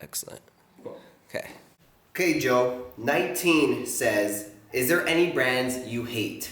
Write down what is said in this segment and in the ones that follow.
Excellent. Cool. Okay. Okay, Joe. 19 says, is there any brands you hate?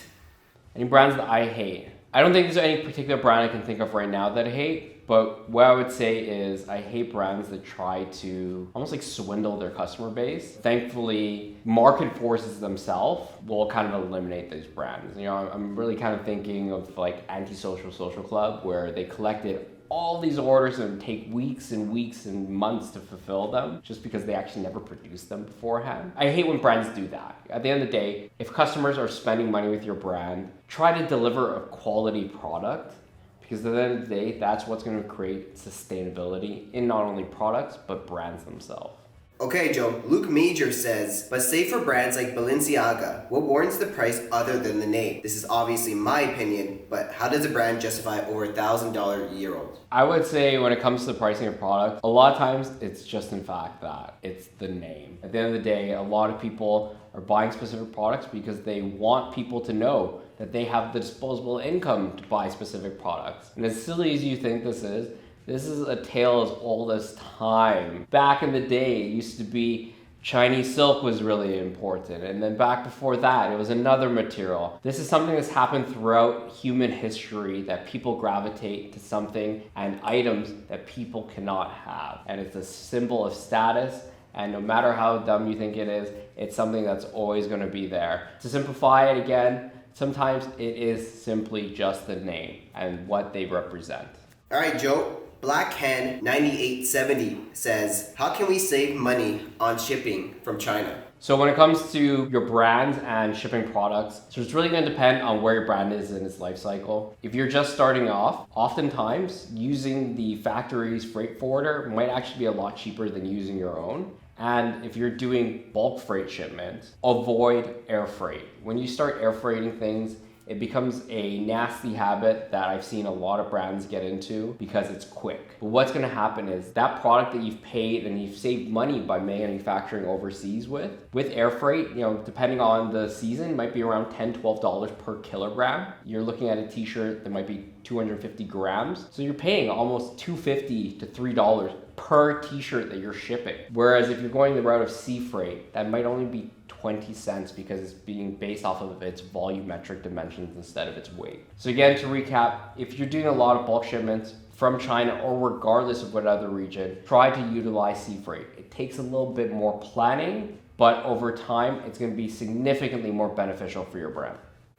Any brands that I hate? I don't think there's any particular brand I can think of right now that I hate, but what I would say is I hate brands that try to almost like swindle their customer base. Thankfully, market forces themselves will kind of eliminate these brands. You know, I'm really kind of thinking of like Antisocial Social Club, where they collected all these orders and take weeks and weeks and months to fulfill them just because they actually never produced them beforehand. I hate when brands do that. At the end of the day, if customers are spending money with your brand, try to deliver a quality product, because at the end of the day, that's what's going to create sustainability in not only products, but brands themselves. Okay, Joe. Luke Major says, but say for brands like Balenciaga, what warrants the price other than the name? This is obviously my opinion, but how does a brand justify over $1,000-a-year-old? I would say when it comes to the pricing of products, a lot of times it's just in fact that. It's the name. At the end of the day, a lot of people are buying specific products because they want people to know that they have the disposable income to buy specific products. And as silly as you think this is a tale as old as time. Back in the day, it used to be Chinese silk was really important. And then back before that, it was another material. This is something that's happened throughout human history, that people gravitate to something and items that people cannot have. And it's a symbol of status. And no matter how dumb you think it is, it's something that's always going to be there. To simplify it again, sometimes it is simply just the name and what they represent. All right, Joe. Black Hen 9870 says, how can we save money on shipping from China? So when it comes to your brands and shipping products, so it's really going to depend on where your brand is in its life cycle. If you're just starting off, oftentimes using the factory's freight forwarder might actually be a lot cheaper than using your own. And if you're doing bulk freight shipments, avoid air freight. When you start air freighting things, it becomes a nasty habit that I've seen a lot of brands get into because it's quick. But what's gonna happen is that product that you've paid and you've saved money by manufacturing overseas with air freight, you know, depending on the season, might be around $10, $12 per kilogram. You're looking at a t-shirt that might be 250 grams. So you're paying almost $2.50 to $3 per t-shirt that you're shipping. Whereas if you're going the route of sea freight, that might only be 20 cents because it's being based off of its volumetric dimensions instead of its weight. So again, to recap, if you're doing a lot of bulk shipments from China or regardless of what other region, try to utilize sea freight. It takes a little bit more planning, but over time, it's going to be significantly more beneficial for your brand.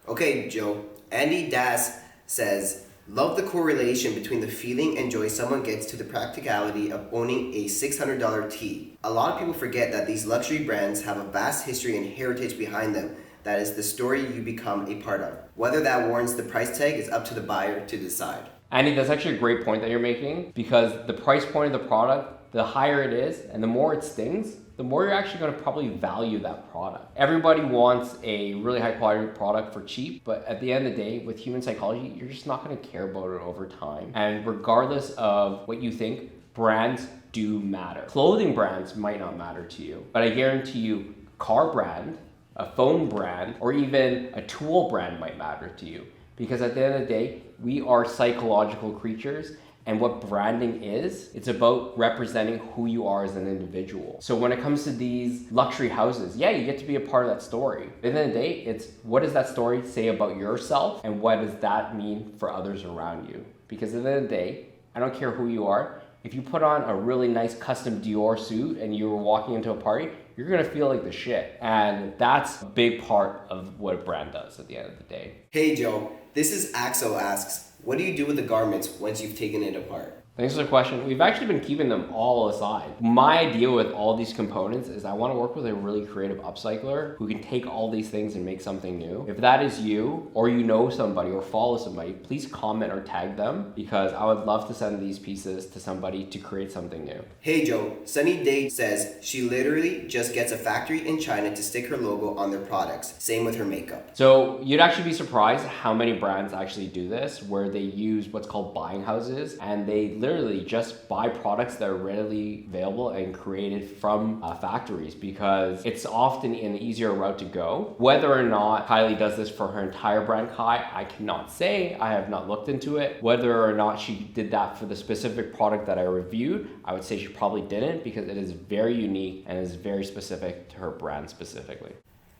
Okay, Joe. Andy Das says, love the correlation between the feeling and joy someone gets to the practicality of owning a $600 tee. A lot of people forget that these luxury brands have a vast history and heritage behind them. That is the story you become a part of. Whether that warrants the price tag is up to the buyer to decide. Andy, that's actually a great point that you're making, because the price point of the product, the higher it is and the more it stings, the more you're actually going to probably value that product. Everybody wants a really high quality product for cheap, but at the end of the day, with human psychology, you're just not going to care about it over time. And regardless of what you think, brands do matter. Clothing brands might not matter to you, but I guarantee you, car brand, a phone brand, or even a tool brand might matter to you. Because at the end of the day, we are psychological creatures. And what branding is, it's about representing who you are as an individual. So when it comes to these luxury houses, yeah, you get to be a part of that story. At the end of the day, it's what does that story say about yourself and what does that mean for others around you? Because at the end of the day, I don't care who you are, if you put on a really nice custom Dior suit and you were walking into a party, you're gonna feel like the shit. And that's a big part of what a brand does at the end of the day. Hey Joe, this is Axel asks, what do you do with the garments once you've taken it apart? Thanks for the question. We've actually been keeping them all aside. My idea with all these components is I want to work with a really creative upcycler who can take all these things and make something new. If that is you, or you know somebody or follow somebody, please comment or tag them, because I would love to send these pieces to somebody to create something new. Hey Joe, Sunny Day says she literally just gets a factory in China to stick her logo on their products. Same with her makeup. So you'd actually be surprised how many brands actually do this, where they use what's called buying houses, and they literally just buy products that are readily available and created from factories, because it's often an easier route to go. Whether or not Kylie does this for her entire brand Kai, I cannot say. I have not looked into it. Whether or not she did that for the specific product that I reviewed, I would say she probably didn't, because it is very unique and is very specific to her brand specifically.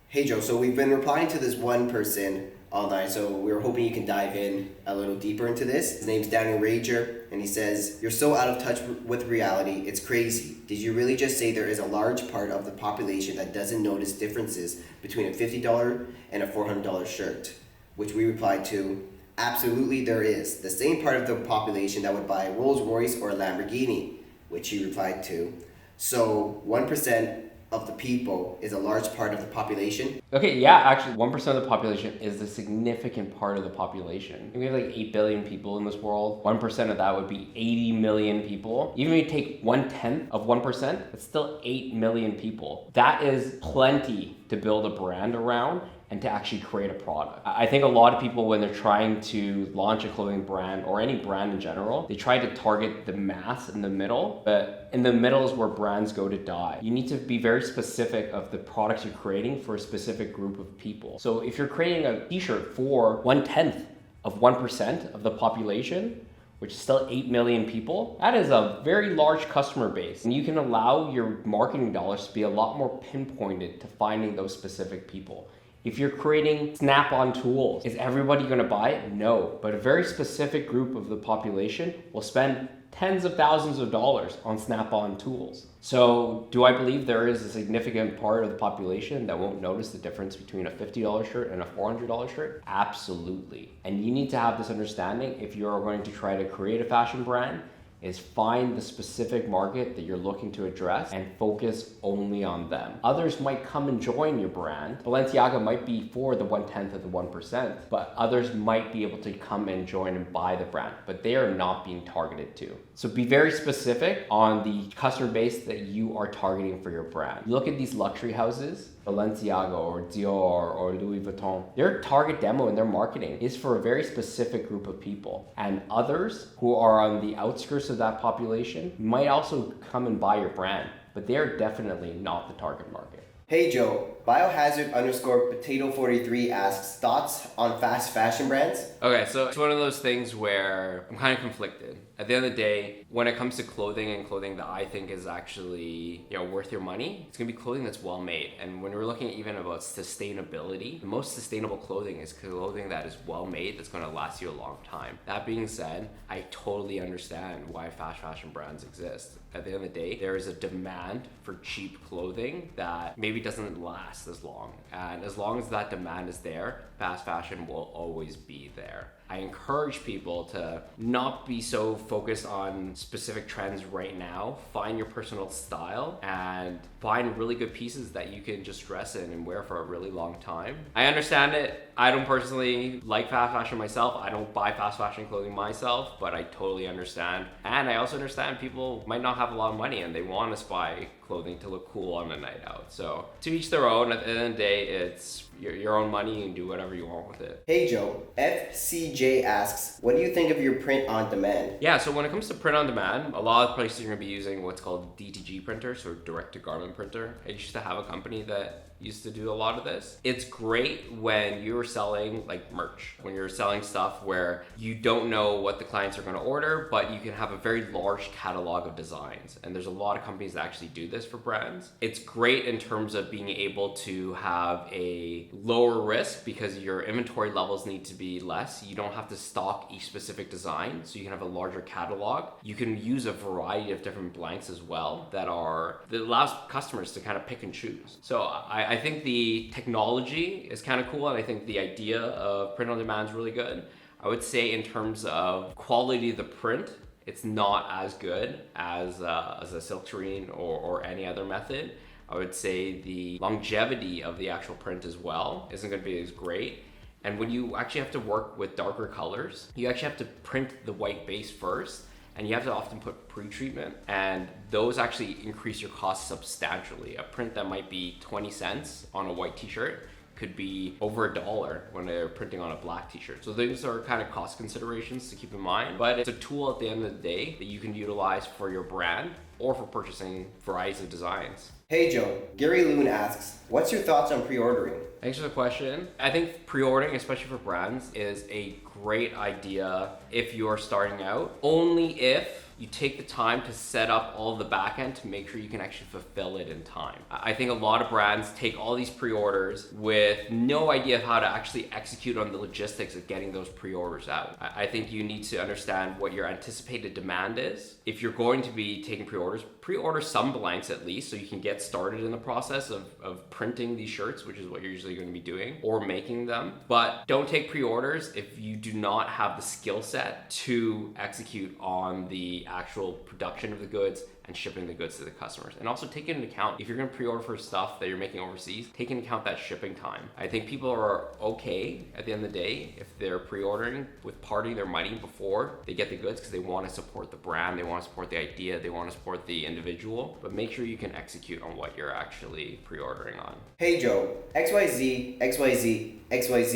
Hey Joe, so we've been replying to this one person online, so we were hoping you can dive in a little deeper into this. His name's Daniel Rager, and he says, "You're so out of touch with reality, it's crazy. Did you really just say there is a large part of the population that doesn't notice differences between a $50 and a $400 shirt?" Which we replied to, "Absolutely there is. The same part of the population that would buy a Rolls Royce or a Lamborghini," which he replied to, "So 1% of the people is a large part of the population?" Okay, yeah, actually 1% of the population is a significant part of the population. We have like 8 billion people in this world. 1% of that would be 80 million people. Even if you take 1/10 of 1%, it's still 8 million people. That is plenty to build a brand around and to actually create a product. I think a lot of people, when they're trying to launch a clothing brand or any brand in general, they try to target the mass in the middle, but in the middle is where brands go to die. You need to be very specific of the products you're creating for a specific group of people. So if you're creating a t-shirt for 1/10 of 1% of the population, which is still 8 million people, that is a very large customer base. And you can allow your marketing dollars to be a lot more pinpointed to finding those specific people. If you're creating snap-on tools, is everybody gonna buy it? No, but a very specific group of the population will spend tens of thousands of dollars on snap-on tools. So do I believe there is a significant part of the population that won't notice the difference between a $50 shirt and a $400 shirt? Absolutely. And you need to have this understanding if you're going to try to create a fashion brand, is find the specific market that you're looking to address and focus only on them. Others might come and join your brand. Balenciaga might be for the 1/10 of the 1%, but others might be able to come and join and buy the brand, but they are not being targeted to. So be very specific on the customer base that you are targeting for your brand. Look at these luxury houses, Balenciaga or Dior or Louis Vuitton. Their target demo in their marketing is for a very specific group of people. And others who are on the outskirts of that population might also come and buy your brand, but they're definitely not the target market. Hey Joe, biohazard_potato43 asks, thoughts on fast fashion brands? Okay, so it's one of those things where I'm kind of conflicted. At the end of the day, when it comes to clothing and clothing that I think is actually, worth your money, it's gonna be clothing that's well made. And when we're looking even about sustainability, the most sustainable clothing is clothing that is well made, that's gonna last you a long time. That being said, I totally understand why fast fashion brands exist. At the end of the day, there is a demand for cheap clothing that maybe doesn't last as long. And as long as that demand is there, fast fashion will always be there. I encourage people to not be so focused on specific trends right now. Find your personal style and find really good pieces that you can just dress in and wear for a really long time. I understand it. I don't personally like fast fashion myself. I don't buy fast fashion clothing myself, but I totally understand. And I also understand people might not have a lot of money and they want to buy clothing to look cool on a night out. So to each their own. At the end of the day, it's your own money and do whatever you want with it. Hey Joe, FCJ asks, what do you think of your print on demand? Yeah, so when it comes to print on demand, a lot of places are going to be using what's called DTG printers, or direct to garment printer. I used to have a company that used to do a lot of this. It's great when you're selling like merch, when you're selling stuff where you don't know what the clients are going to order, but you can have a very large catalog of designs. And there's a lot of companies that actually do this for brands. It's great in terms of being able to have a lower risk because your inventory levels need to be less. You don't have to stock each specific design, so you can have a larger catalog. You can use a variety of different blanks as well that allows customers to kind of pick and choose. So I think the technology is kind of cool, and I think the idea of print on demand is really good. I would say in terms of quality of the print, it's not as good as a silkscreen or any other method. I would say the longevity of the actual print as well isn't going to be as great. And when you actually have to work with darker colors, you actually have to print the white base first, and you have to often put pre-treatment, and those actually increase your cost substantially. A print that might be 20 cents on a white t-shirt could be over $1 when they're printing on a black t-shirt. So these are kind of cost considerations to keep in mind, but it's a tool at the end of the day that you can utilize for your brand or for purchasing varieties of designs. Hey Joe, Gary Loon asks, what's your thoughts on pre-ordering? Thanks for the question. I think pre-ordering, especially for brands, is a great idea if you're starting out, only if you take the time to set up all of the back end to make sure you can actually fulfill it in time. I think a lot of brands take all these pre-orders with no idea of how to actually execute on the logistics of getting those pre-orders out. I think you need to understand what your anticipated demand is. If you're going to be taking pre-orders, pre-order some blanks at least so you can get started in the process of printing these shirts, which is what you're usually going to be doing, or making them. But don't take pre-orders if you do not have the skill set to execute on the actual production of the goods and shipping the goods to the customers. And also take into account, if you're gonna pre-order for stuff that you're making overseas, take into account that shipping time. I think people are okay at the end of the day if they're pre-ordering with parting their money before they get the goods because they wanna support the brand, they wanna support the idea, they wanna support the individual, but make sure you can execute on what you're actually pre-ordering on. Hey Joe, XYZ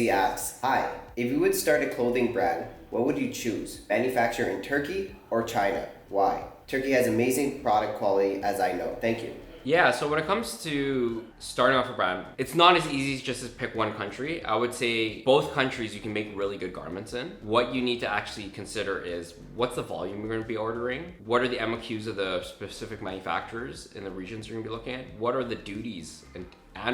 asks, hi, if you would start a clothing brand, what would you choose? Manufacture in Turkey or China? Why? Turkey has amazing product quality, as I know. Thank you. Yeah, so when it comes to starting off a brand, it's not as easy as just to pick one country. I would say both countries you can make really good garments in. What you need to actually consider is what's the volume you're going to be ordering? What are the MOQs of the specific manufacturers in the regions you're going to be looking at? What are the duties and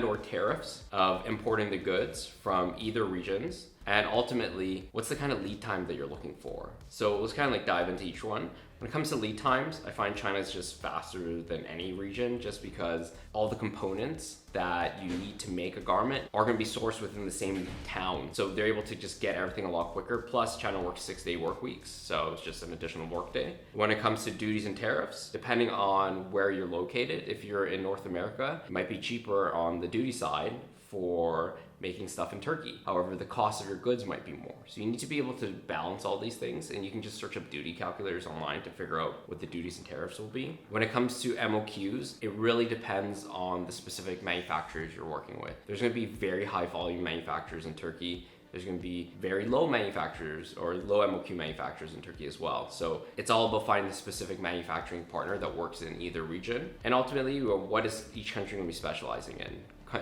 or tariffs of importing the goods from either regions? And ultimately, what's the kind of lead time that you're looking for? So let's kind of like dive into each one. When it comes to lead times, I find China is just faster than any region just because all the components that you need to make a garment are going to be sourced within the same town. So they're able to just get everything a lot quicker. Plus, China works 6-day work weeks, so it's just an additional work day. When it comes to duties and tariffs, depending on where you're located, if you're in North America, it might be cheaper on the duty side for making stuff in Turkey. However, the cost of your goods might be more. So you need to be able to balance all these things, and you can just search up duty calculators online to figure out what the duties and tariffs will be. When it comes to MOQs, it really depends on the specific manufacturers you're working with. There's going to be very high volume manufacturers in Turkey. There's going to be very low manufacturers or low MOQ manufacturers in Turkey as well. So it's all about finding the specific manufacturing partner that works in either region. And ultimately, what is each country going to be specializing in?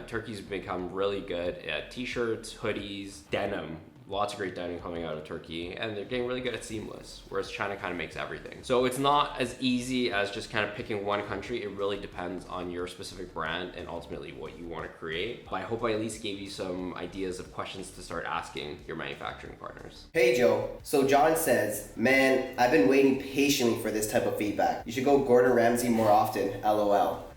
Turkey's become really good at t-shirts, hoodies, denim. Lots of great denim coming out of Turkey, and they're getting really good at seamless, whereas China kind of makes everything. So it's not as easy as just kind of picking one country. It really depends on your specific brand and ultimately what you want to create. But I hope I at least gave you some ideas of questions to start asking your manufacturing partners. Hey Joe, so John says, man, I've been waiting patiently for this type of feedback. You should go Gordon Ramsay more often, LOL.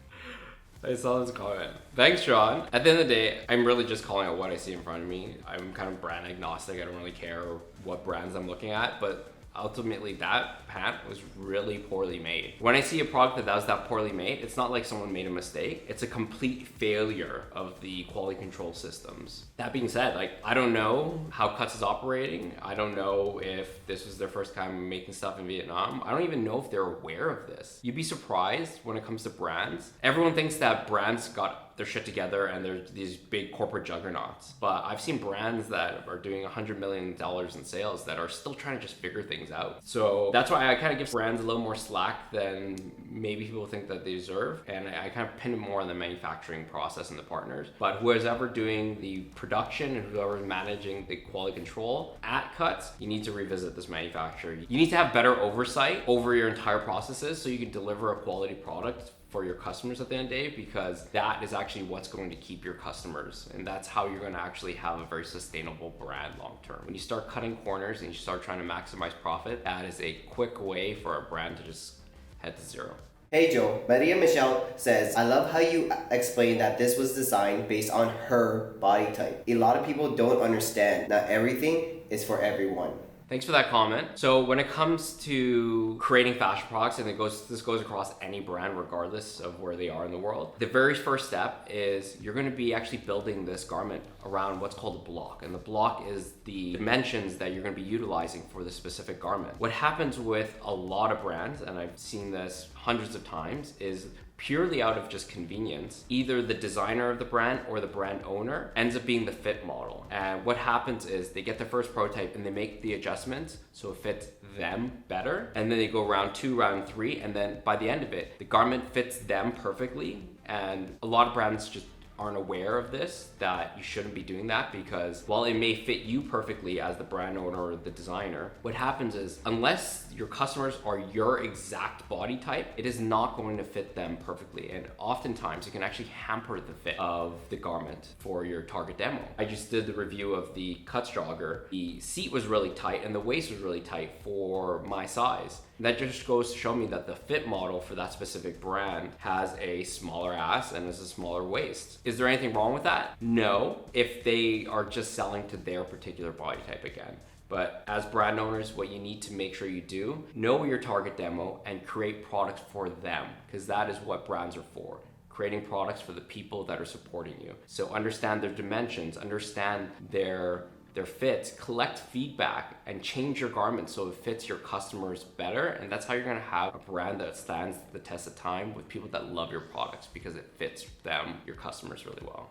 I saw this comment. Thanks, Sean. At the end of the day, I'm really just calling out what I see in front of me. I'm kind of brand agnostic. I don't really care what brands I'm looking at, but ultimately that pant was really poorly made. When I see a product that was that poorly made, it's not like someone made a mistake. It's a complete failure of the quality control systems. That being said, I don't know how Cuts is operating. I don't know if this was their first time making stuff in Vietnam. I don't even know if they're aware of this. You'd be surprised when it comes to brands. Everyone thinks that brands got their shit together and they're these big corporate juggernauts. But I've seen brands that are doing $100 million in sales that are still trying to just figure things out. So that's why I kind of give brands a little more slack than maybe people think that they deserve. And I kind of pin it more on the manufacturing process and the partners. But whoever's ever doing the production and whoever's managing the quality control at Cuts, you need to revisit this manufacturer. You need to have better oversight over your entire processes so you can deliver a quality product for your customers at the end of the day, because that is actually what's going to keep your customers, and that's how you're going to actually have a very sustainable brand long term. When you start cutting corners and you start trying to maximize profit, that is a quick way for a brand to just head to zero. Hey Joe, Maria Michelle says, I love how you explained that this was designed based on her body type. A lot of people don't understand. Not everything is for everyone. Thanks for that comment. So when it comes to creating fashion products, and this goes across any brand regardless of where they are in the world, the very first step is you're going to be actually building this garment around what's called a block. And the block is the dimensions that you're going to be utilizing for the specific garment. What happens with a lot of brands, and I've seen this hundreds of times, is purely out of just convenience. Either the designer of the brand or the brand owner ends up being the fit model. And what happens is they get their first prototype and they make the adjustments so it fits them better. And then they go round 2, round 3, and then by the end of it, the garment fits them perfectly. And a lot of brands just aren't aware of this, that you shouldn't be doing that, because while it may fit you perfectly as the brand owner or the designer, what happens is unless your customers are your exact body type, it is not going to fit them perfectly. And oftentimes it can actually hamper the fit of the garment for your target demo. I just did the review of the Cuts jogger. The seat was really tight and the waist was really tight for my size. That just goes to show me that the fit model for that specific brand has a smaller ass and has a smaller waist. Is there anything wrong with that? No, if they are just selling to their particular body type again. But as brand owners, what you need to make sure you do, know your target demo and create products for them, because that is what brands are for. Creating products for the people that are supporting you. So understand their dimensions, understand their fits, collect feedback, and change your garment so it fits your customers better. And that's how you're gonna have a brand that stands the test of time with people that love your products because it fits them, your customers, really well.